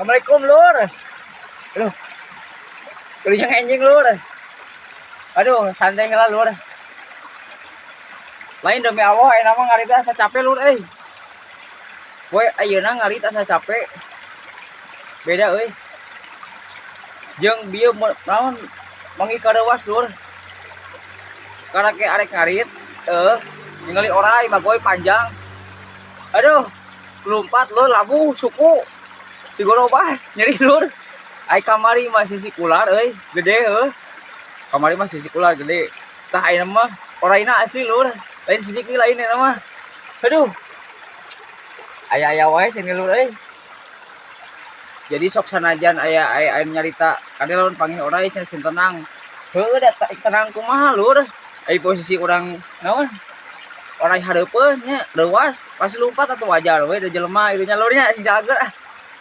Assalamualaikum lur. Aduh, udah anjing lur. Aduh, santai lah lur. Lain demi Allah, nama ngarita asa capek lur Boy, ayeuna ngarita asa capek. Beda Jeung bieu naon mangi karawas lur. Karena ke arek ngarit, ningali orai bagoy panjang. Aduh, lompat lur labu suku. Digorobas nyeri lur. Ai kamari masih sikular gede kamari masih sikular gede. Tah ayeuna mah oraina asli lur. Lain sidik ni lain ayeuna mah. Aduh. Aya-aya wae sini lur Jadi sok sanajan aya nyarita kade lawan panggil orai cenah sin tenang. Heueuh da tenang kumaha lur. Ai posisi urang naon? Orai hareupeun nya leuwas, pas lompat atuh wajar we da jelema ieu nya lurnya sing jager